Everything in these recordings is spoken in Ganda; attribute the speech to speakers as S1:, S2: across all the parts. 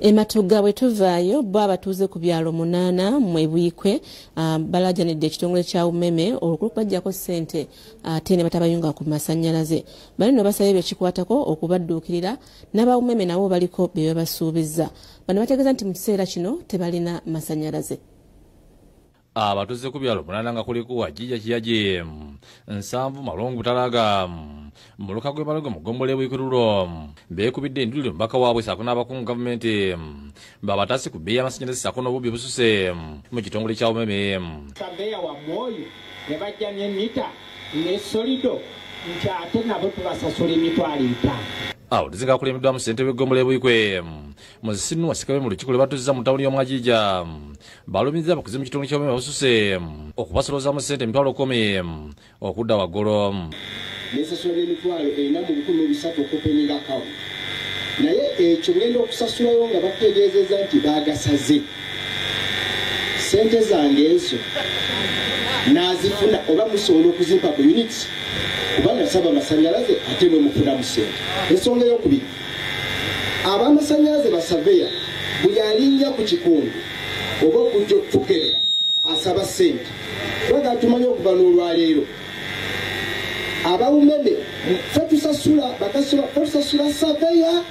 S1: Ematugga bwe tuvaayo bo abatuuze ku byalo 8 mu Bwikwe balaajanidde ekitongole kya Umeme okutuggyako ssente ate ne batabayunga ku masannyalaze. Bano basabye bekikwatako okubadduukirira n'aba Umeme nabo baliko bye babasuubizza. Bano bategeeza nti mu kiseera kino tebalina masannyalaze.
S2: Abatuuze ku byalo 8 nga kuliko Wajjija Kiyaje Nsanvu Malongo Butalaga Muluka gwe Balogo Mugombole Bwikululo beekubidde endulire mbaka waabwe sako n'abakungu gavumenti babatasi ku bbeeyi y'amasannyalaze sako n'obubbi bususse mu kitongole kya Umeme.
S3: Sabeya wa Moyo ne bajja n'emita ne solido nti ate nabo tubasasula emitwalo 5.
S2: Awo dizinga kulemiddwa mu Ssente w'eggombole Bwikwe muzisinu wasikabe mu lukiiko lwe batuzza mu tawuni y'Omwajjija balumiriza abakozi mu kitongole kya Umeme babususse okubasoloozamu ssente emitwalo 10 okudda waggulu.
S4: Nesasula emitwalo 4,300 okupeninga akawunti naye ekyo ngenda okusasulayo nga bategeezezza nti baagasaze ssente zange ezo nazifuna oba musobola okuzimpa ku units kuba nasaba amasannyalaze ate mwe mufunamu ssente. Ensonga ey'okubiri ab'amasannyalaze basaveya buli alinnya ku kikungu oba okujja okufukerera asaba ssente kuba tumanye okuva n'olwaleero aba Umeme fetusasula batusasula saveya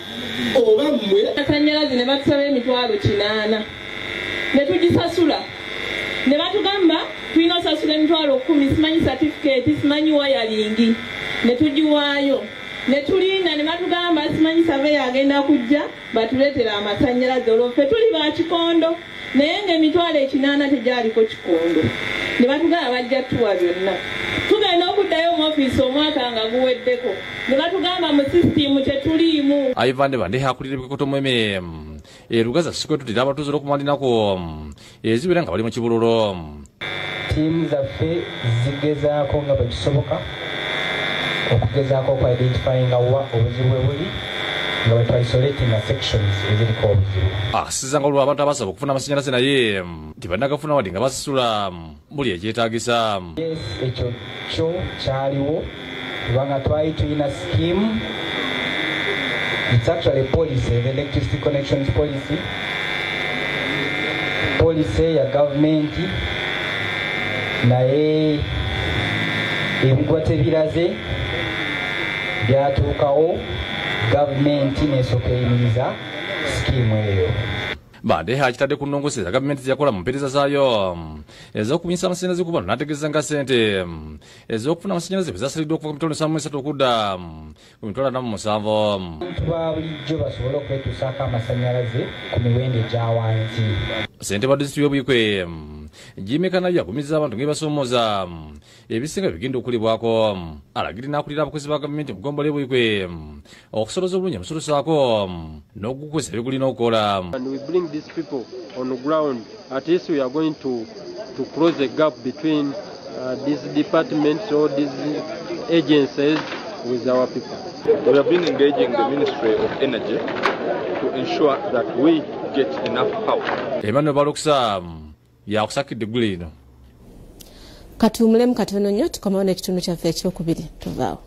S4: oba mmwe
S5: amasannyalaze ne batusaba emitwalo 8 ne tugisasula ne batugamba tulina osasula emitwalo 10 simanyi certificate simanyi wayalingi ne tugiwaayo ne tulinda ne batugamba simanyi saveya agenda kujja batuleetera amasannyalaze olwo ffe tuli ba kikondo naye ng'emitwalo 8 tegyaliko kikondo ne batugamba bajja tuwa byonna tugenda okuddayo mu ofiisi omwaka nga guweddeko ne batugamba mu sisitimu tetuliimu.
S2: Ayivande bandeha akulira ebikoto Umeme erugaza siko tutira abatuuze olw'okumalinako ezibeera nga bali mu kibululu.
S6: Tiimu zaffe zigezaako nga bwe kisoboka okugezaako okwidentifyinga wa obuzibu bwe buli nga bwe twaisolatinga sections eziriko obuzibu.
S2: Asizanga olwo abantu abasaba okufuna amasannyalaze naye tebannagafuna wadde nga basasula buli ekyetaagisa.
S6: Yes, ekyo kyo kyaliwo kubanga twali tulina scheme. It's actually a policy, the electricity connections policy. Policy ya government naye ebigwate biraze byatuukawo government nesooka eyimiriza scheme eyo.
S2: Bandeha kitadde ku nnongoosi za gavumenti yakola mu mpeereza zaayo ez'okubunyisa amasannyalaze ku bano n'ategeeza nga ssente ez'okufuna amasannyalaze bwe zasaliddwa okuva ku mitwalo 3 okudda ku mitwalo 47.
S6: Abantu ba bulijjo basobole okwetuusaako amasannyalaze ku miwendo egya wansi.
S2: Ssente ba disitulikiti y'Obwikwe Jimeka nayo yagumizza abantu ng'ebasoomooza ebisinga bigenda okulibwako. Alagirira n'akulira abakozi ba gavumenti mu ggombole Bwikwe okusolooza obulungi emisolo saako n'okukozesa ebigulina okukola.
S7: And we bring these people on the ground, at least we are going to close the gap between these departments or these agencies with our people.
S8: We have been engaging the Ministry of Energy to ensure that we get enough power.
S2: Emmanuel Baloksa yakusakidde eggulu lino.
S1: Katuumulemu katono nnyo tukomawo n'ekitundu kyaffe ekyokubiri tuvaawo.